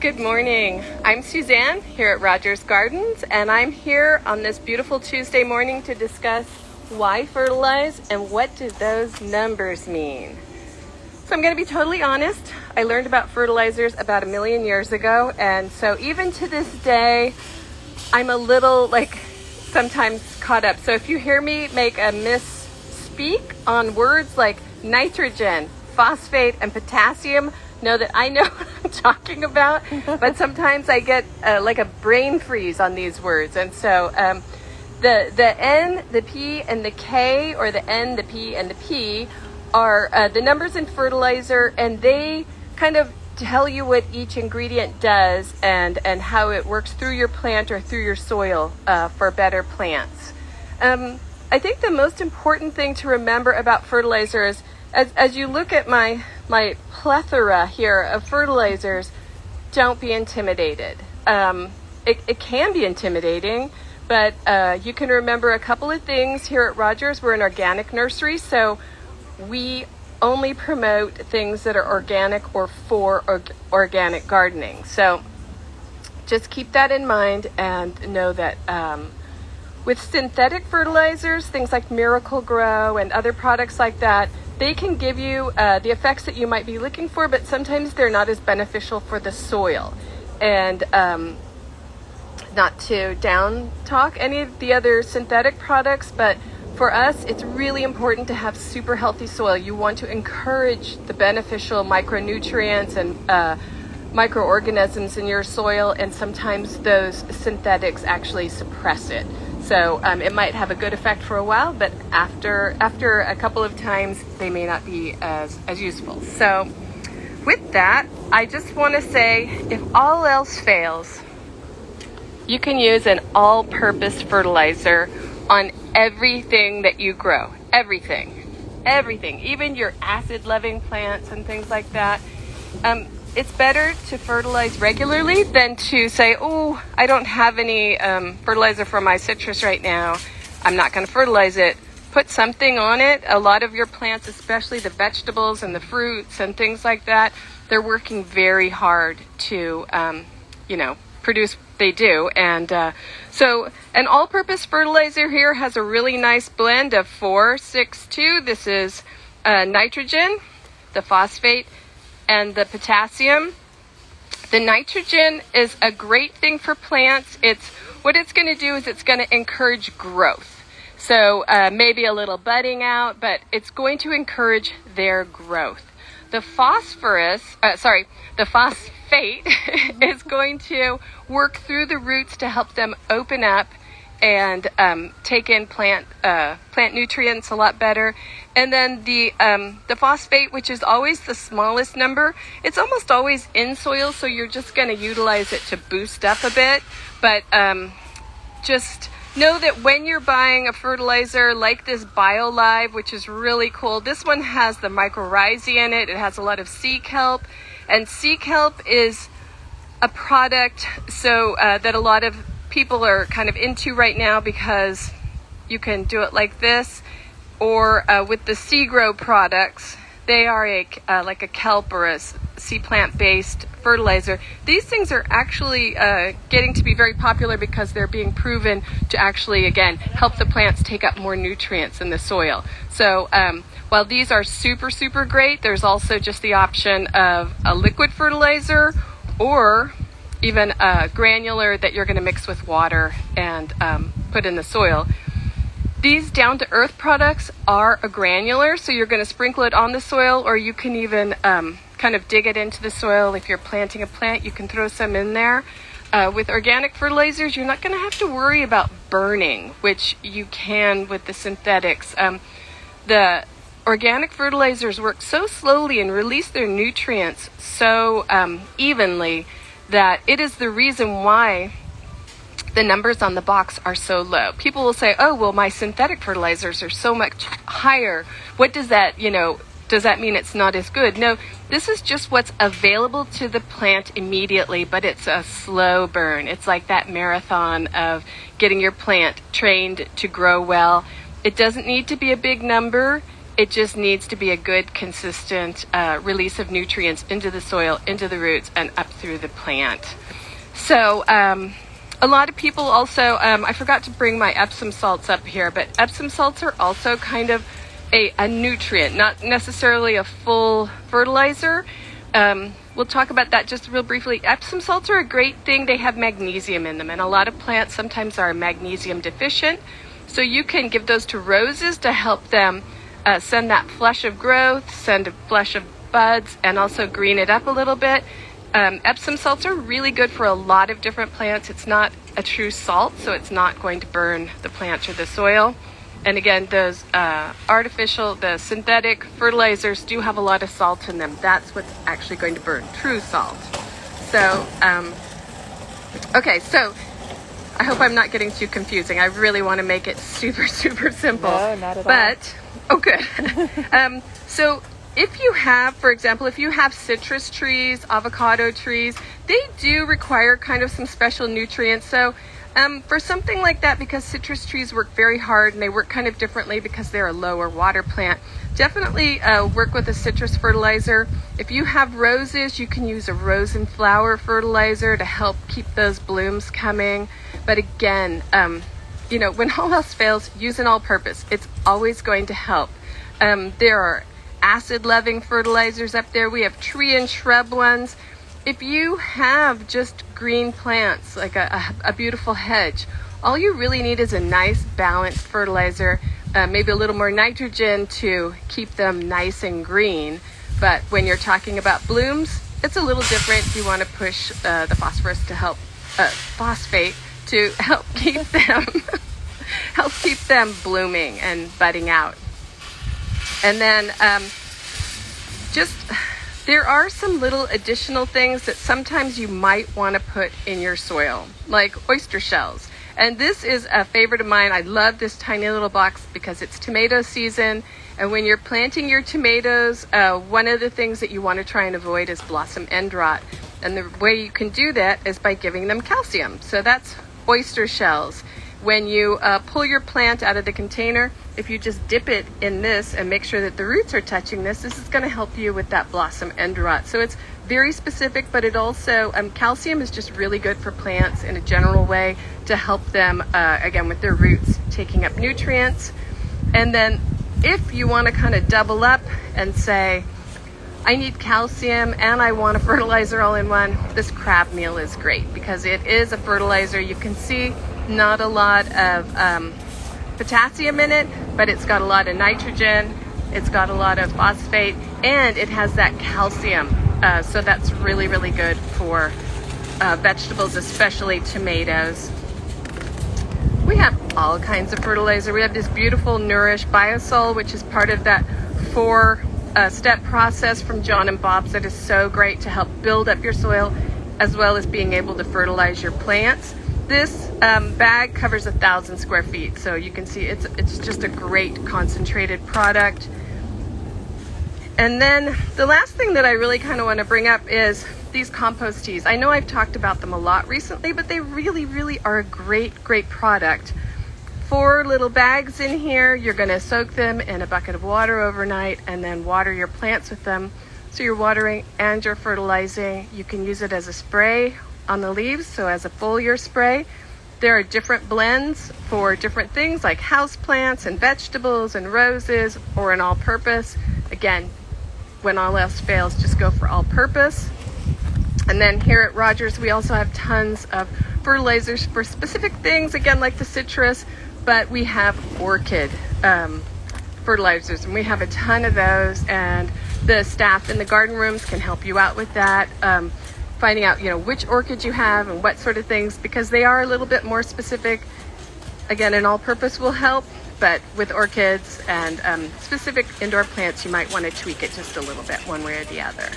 Good morning. I'm Suzanne here at Rogers Gardens, and I'm here on this beautiful Tuesday morning to discuss why fertilize and what do those numbers mean. So I'm going to be totally honest. I learned about fertilizers about 1 million years ago, and so even to this day, I'm a little sometimes caught up. So if you hear me make a misspeak on words like nitrogen, phosphate, and potassium, know that I know what I'm talking about, but sometimes I get a brain freeze on these words. And so the N, the P, and the K, or the N, the P, and the P are the numbers in fertilizer, and they kind of tell you what each ingredient does and how it works through your plant or through your soil for better plants. I think the most important thing to remember about fertilizer is, as you look at my plethora here of fertilizers, don't be intimidated. It can be intimidating, but you can remember a couple of things. Here at Rogers, we're an organic nursery, so we only promote things that are organic or for organic gardening. So just keep that in mind and know that with synthetic fertilizers, things like Miracle Grow and other products like that, they can give you the effects that you might be looking for, but sometimes they're not as beneficial for the soil. And not to down talk any of the other synthetic products, but for us, it's really important to have super healthy soil. You want to encourage the beneficial micronutrients and microorganisms in your soil, and sometimes those synthetics actually suppress it. So it might have a good effect for a while, but after a couple of times, they may not be as useful. So with that, I just want to say, if all else fails, you can use an all-purpose fertilizer on everything that you grow. Everything, even your acid-loving plants and things like that. It's better to fertilize regularly than to say, oh, I don't have any fertilizer for my citrus right now, I'm not going to fertilize it. Put something on it. A lot of your plants, especially the vegetables and the fruits and things like that, they're working very hard to, produce what they do. And so an all-purpose fertilizer here has a really nice blend of 4-6-2. This is nitrogen, the phosphate, and the potassium. The nitrogen is a great thing for plants. What it's going to do is it's going to encourage growth. So maybe a little budding out, but it's going to encourage their growth. The phosphate is going to work through the roots to help them open up and take in plant nutrients a lot better. And then the phosphate, which is always the smallest number, it's almost always in soil, so you're just going to utilize it to boost up a bit. But just know that when you're buying a fertilizer like this BioLive, which is really cool, this one has the mycorrhizae in it. It has a lot of sea kelp, and sea kelp is a product that a lot of people are kind of into right now, because you can do it like this, or with the Sea Grow products. They are like a kelp or a sea plant based fertilizer. These things are actually getting to be very popular because they're being proven to actually, again, help the plants take up more nutrients in the soil. So while these are super, super great, there's also just the option of a liquid fertilizer, or even granular that you're going to mix with water and put in the soil. These down-to-earth products are a granular, so you're going to sprinkle it on the soil, or you can even kind of dig it into the soil. If you're planting a plant, you can throw some in there. With organic fertilizers, you're not going to have to worry about burning, which you can with the synthetics. The organic fertilizers work so slowly and release their nutrients so evenly that it is the reason why the numbers on the box are so low. People will say, oh, well, my synthetic fertilizers are so much higher. What does that, does that mean it's not as good? No, this is just what's available to the plant immediately, but it's a slow burn. It's like that marathon of getting your plant trained to grow well. It doesn't need to be a big number. It just needs to be a good, consistent release of nutrients into the soil, into the roots, and up through the plant. So a lot of people also, I forgot to bring my Epsom salts up here, but Epsom salts are also kind of a nutrient, not necessarily a full fertilizer. We'll talk about that just real briefly. Epsom salts are a great thing. They have magnesium in them, and a lot of plants sometimes are magnesium deficient. So you can give those to roses to help them send that flush of growth, send a flush of buds, and also green it up a little bit. Epsom salts are really good for a lot of different plants. It's not a true salt, so it's not going to burn the plant or the soil. And again, those the synthetic fertilizers do have a lot of salt in them. That's what's actually going to burn, true salt. So, okay, so I hope I'm not getting too confusing. I really want to make it super, super simple. No, not at all. But, oh good. So if you have, for example, if you have citrus trees, avocado trees, they do require kind of some special nutrients. So for something like that, because citrus trees work very hard and they work kind of differently because they're a lower water plant, definitely work with a citrus fertilizer. If you have roses, you can use a rose and flower fertilizer to help keep those blooms coming. But again, when all else fails, use an all-purpose. It's always going to help. There are acid-loving fertilizers up there. We have tree and shrub ones. If you have just green plants, like a beautiful hedge, all you really need is a nice balanced fertilizer, maybe a little more nitrogen to keep them nice and green. But when you're talking about blooms, it's a little different. You want to push the phosphorus to help, phosphate to help keep them blooming and budding out. And then there are some little additional things that sometimes you might want to put in your soil, like oyster shells. And this is a favorite of mine. I love this tiny little box because it's tomato season. And when you're planting your tomatoes, one of the things that you want to try and avoid is blossom end rot. And the way you can do that is by giving them calcium. So that's oyster shells. When you pull your plant out of the container, if you just dip it in this and make sure that the roots are touching this is going to help you with that blossom end rot. So it's very specific, but it also, calcium is just really good for plants in a general way to help them, again, with their roots taking up nutrients. And then if you want to kind of double up and say, I need calcium and I want a fertilizer all in one, this crab meal is great because it is a fertilizer. You can see not a lot of potassium in it, but it's got a lot of nitrogen, it's got a lot of phosphate, and it has that calcium. So that's really, really good for vegetables, especially tomatoes. We have all kinds of fertilizer. We have this beautiful Nourish Biosol, which is part of that 4-step process from John and Bob's that is so great to help build up your soil as well as being able to fertilize your plants. This bag covers 1,000 square feet, so you can see it's just a great concentrated product. And then the last thing that I really kind of want to bring up is these compost teas. I know I've talked about them a lot recently, but they really, really are a great, great product. 4 little bags in here. You're going to soak them in a bucket of water overnight and then water your plants with them. So you're watering and you're fertilizing. You can use it as a spray on the leaves, so as a foliar spray. There are different blends for different things like house plants and vegetables and roses, or an all-purpose. Again, when all else fails, just go for all-purpose. And then here at Rogers, we also have tons of fertilizers for specific things, again, like the citrus, but we have orchid fertilizers, and we have a ton of those, and the staff in the garden rooms can help you out with that. Finding out, which orchids you have and what sort of things, because they are a little bit more specific. Again, an all-purpose will help, but with orchids and specific indoor plants, you might want to tweak it just a little bit one way or the other.